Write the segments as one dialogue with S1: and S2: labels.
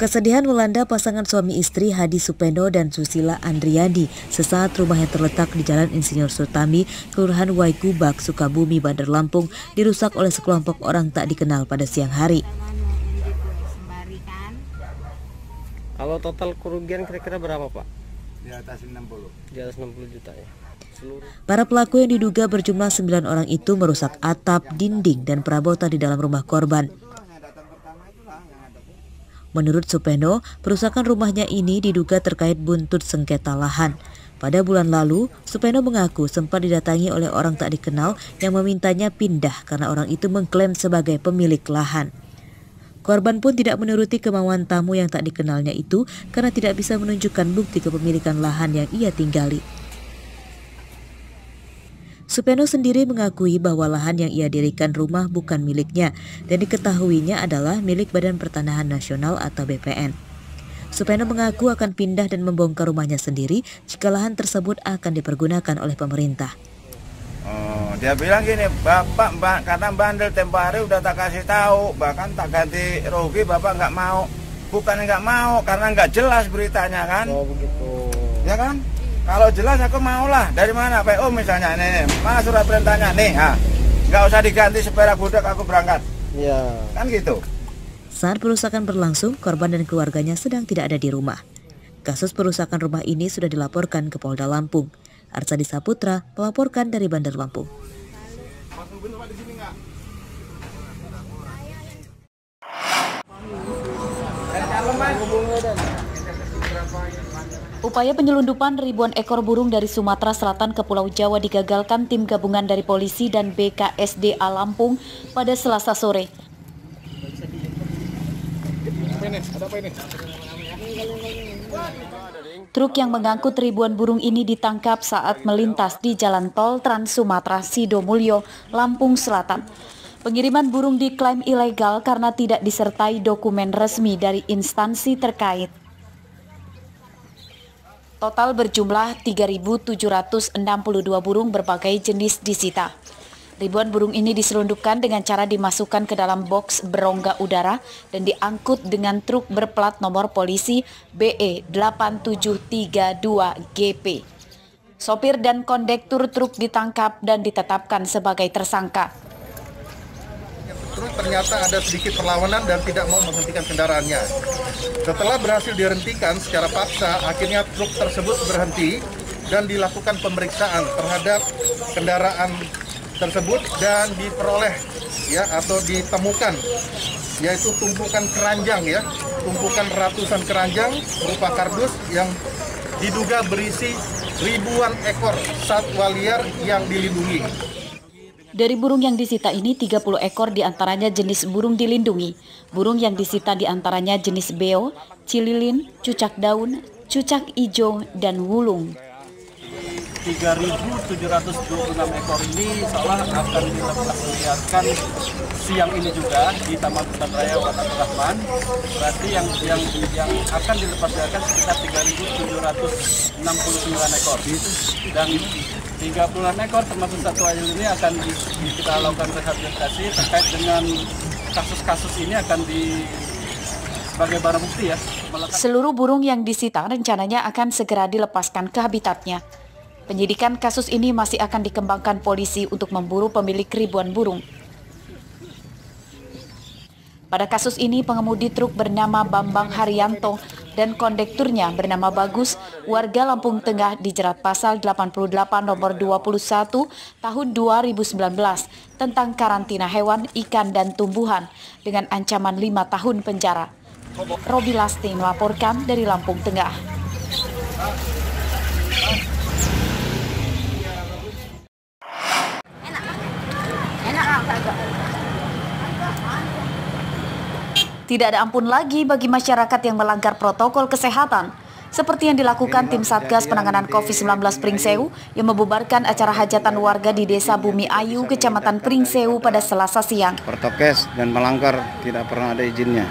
S1: Kesedihan melanda pasangan suami istri Hadi Supeno dan Susila Andriani sesaat rumahnya terletak di Jalan Insinyur Sutami, Kelurahan Waikubak, Sukabumi, Bandar Lampung, dirusak oleh sekelompok orang tak dikenal pada siang hari.
S2: Kalau total kerugian kira-kira berapa, Pak?
S3: Di atas 60.
S2: Di atas 60 juta ya.
S1: Para pelaku yang diduga berjumlah 9 orang itu merusak atap, dinding, dan perabotan di dalam rumah korban. Menurut Supeno, perusakan rumahnya ini diduga terkait buntut sengketa lahan. Pada bulan lalu, Supeno mengaku sempat didatangi oleh orang tak dikenal yang memintanya pindah karena orang itu mengklaim sebagai pemilik lahan. Korban pun tidak menuruti kemauan tamu yang tak dikenalnya itu karena tidak bisa menunjukkan bukti kepemilikan lahan yang ia tinggali. Supeno sendiri mengakui bahwa lahan yang ia dirikan rumah bukan miliknya dan diketahuinya adalah milik Badan Pertanahan Nasional atau BPN. Supeno mengaku akan pindah dan membongkar rumahnya sendiri jika lahan tersebut akan dipergunakan oleh pemerintah.
S3: Dia bilang gini, Bapak karena bandel tempo hari udah tak kasih tahu, bahkan tak ganti rugi, Bapak nggak mau. Bukan nggak mau, karena nggak jelas beritanya kan.
S2: Oh begitu.
S3: Ya kan? Kalau jelas aku maulah. Dari mana? PO misalnya nih, mana surat perintahnya nih? Nggak usah diganti seperak budak, aku berangkat.
S2: Iya.
S3: Kan gitu.
S1: Saat perusakan berlangsung, korban dan keluarganya sedang tidak ada di rumah. Kasus perusakan rumah ini sudah dilaporkan ke Polda Lampung. Arsadi Saputra melaporkan dari Bandar Lampung. Upaya penyelundupan ribuan ekor burung dari Sumatera Selatan ke Pulau Jawa digagalkan tim gabungan dari polisi dan BKSDA Lampung pada Selasa sore. Truk yang mengangkut ribuan burung ini ditangkap saat melintas di Jalan Tol Trans Sumatera Sidomulyo, Lampung Selatan. Pengiriman burung diklaim ilegal karena tidak disertai dokumen resmi dari instansi terkait. Total berjumlah 3.762 burung berbagai jenis disita. Ribuan burung ini diselundupkan dengan cara dimasukkan ke dalam boks berongga udara dan diangkut dengan truk berplat nomor polisi BE 8732GP. Sopir dan kondektur truk ditangkap dan ditetapkan sebagai tersangka.
S4: Truk ternyata ada sedikit perlawanan dan tidak mau menghentikan kendaraannya. Setelah berhasil dihentikan secara paksa, akhirnya truk tersebut berhenti dan dilakukan pemeriksaan terhadap kendaraan tersebut dan diperoleh atau ditemukan yaitu tumpukan keranjang tumpukan ratusan keranjang berupa kardus yang diduga berisi ribuan ekor satwa liar yang dilindungi.
S1: Dari burung yang disita ini, 30 ekor diantaranya jenis burung dilindungi. Burung yang disita diantaranya jenis beo, cililin, cucak daun, cucak ijo, dan wulung.
S5: 3.726 ekor ini seolah akan dilepasliarkan siang ini juga di Taman Hutan Raya Watamu Rahman. Berarti yang akan dilepasliarkan sekitar 3.769 ekor. Dan 30 ekor termasuk satu ayam ini akan kita lakukan rehabilitasi terkait dengan kasus-kasus ini akan sebagai barang bukti ya.
S1: Seluruh burung yang disita rencananya akan segera dilepaskan ke habitatnya. Penyidikan kasus ini masih akan dikembangkan polisi untuk memburu pemilik ribuan burung. Pada kasus ini, pengemudi truk bernama Bambang Haryanto dan kondekturnya bernama Bagus, warga Lampung Tengah dijerat pasal 88 nomor 21 tahun 2019 tentang karantina hewan, ikan, dan tumbuhan dengan ancaman 5 tahun penjara. Robi Lasti melaporkan dari Lampung Tengah. Tidak ada ampun lagi bagi masyarakat yang melanggar protokol kesehatan, seperti yang dilakukan tim Satgas Penanganan COVID-19 Pringsewu yang membubarkan acara hajatan warga di Desa Bumi Ayu, Kecamatan Pringsewu pada Selasa siang.
S3: Protokes dan melanggar tidak pernah ada izinnya.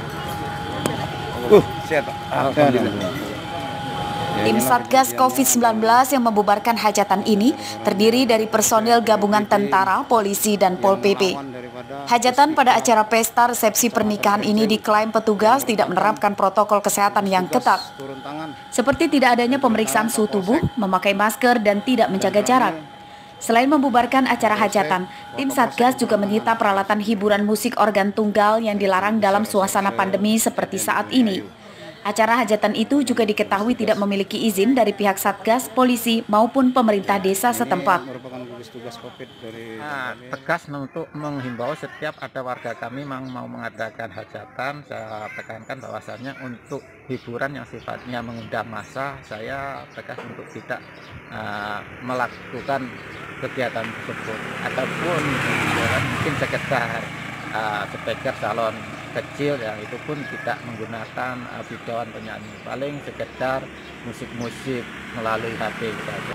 S3: Siap.
S1: Tim Satgas COVID-19 yang membubarkan hajatan ini terdiri dari personil gabungan tentara, polisi, dan Pol PP.
S6: Hajatan pada acara pesta resepsi pernikahan ini diklaim petugas tidak menerapkan protokol kesehatan yang ketat. Seperti tidak adanya pemeriksaan suhu tubuh, memakai masker, dan tidak menjaga jarak. Selain membubarkan acara hajatan, tim Satgas juga menyita peralatan hiburan musik organ tunggal yang dilarang dalam suasana pandemi seperti saat ini. Acara hajatan itu juga diketahui tidak memiliki izin dari pihak Satgas, polisi, maupun pemerintah desa setempat.
S7: Tegas untuk menghimbau setiap ada warga kami mau mengadakan hajatan, saya tekankan bahwasannya untuk hiburan yang sifatnya mengundang massa, saya tegas untuk tidak melakukan kegiatan tersebut. Ataupun mungkin sekedar sebagai salon kecil yang itu pun tidak menggunakan bidauan penyanyi, paling sekedar musik-musik melalui HP saja.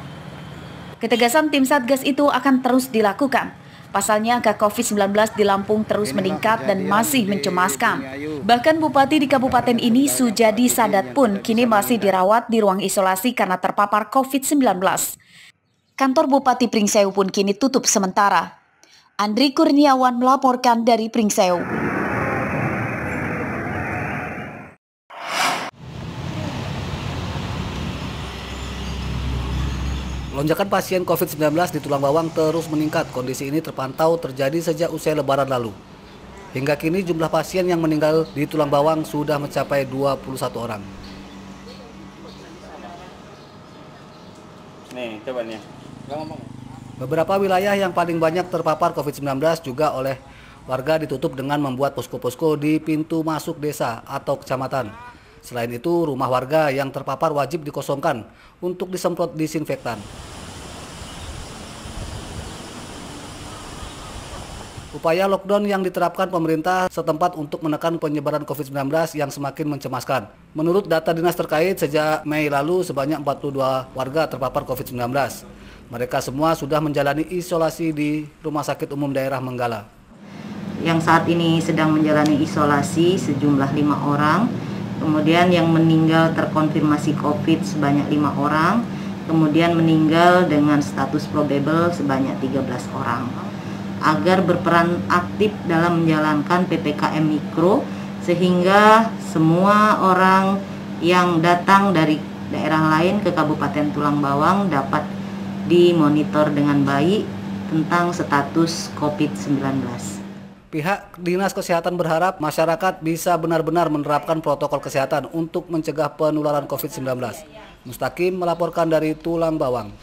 S6: Ketegasan tim Satgas itu akan terus dilakukan. Pasalnya angka COVID-19 di Lampung terus meningkat dan masih mencemaskan. Bahkan Bupati di kabupaten ini, Sujadi Sadat pun kini masih dirawat di ruang isolasi karena terpapar COVID-19. Kantor Bupati Pringsewu pun kini tutup sementara. Andri Kurniawan melaporkan dari Pringsewu.
S8: Lonjakan pasien COVID-19 di Tulang Bawang terus meningkat. Kondisi ini terpantau terjadi sejak usai Lebaran lalu. Hingga kini jumlah pasien yang meninggal di Tulang Bawang sudah mencapai 21 orang.
S5: Nih, coba nih.
S8: Beberapa wilayah yang paling banyak terpapar COVID-19 juga oleh warga ditutup dengan membuat posko-posko di pintu masuk desa atau kecamatan. Selain itu, rumah warga yang terpapar wajib dikosongkan untuk disemprot disinfektan. Upaya lockdown yang diterapkan pemerintah setempat untuk menekan penyebaran COVID-19 yang semakin mencemaskan. Menurut data dinas terkait, sejak Mei lalu sebanyak 42 warga terpapar COVID-19. Mereka semua sudah menjalani isolasi di Rumah Sakit Umum Daerah Menggala.
S9: Yang saat ini sedang menjalani isolasi sejumlah 5 orang. Kemudian yang meninggal terkonfirmasi COVID sebanyak 5 orang, kemudian meninggal dengan status probable sebanyak 13 orang. Agar berperan aktif dalam menjalankan PPKM Mikro, sehingga semua orang yang datang dari daerah lain ke Kabupaten Tulang Bawang dapat dimonitor dengan baik tentang status COVID-19.
S8: Pihak Dinas Kesehatan berharap masyarakat bisa benar-benar menerapkan protokol kesehatan untuk mencegah penularan COVID-19. Mustaqim melaporkan dari Tulang Bawang.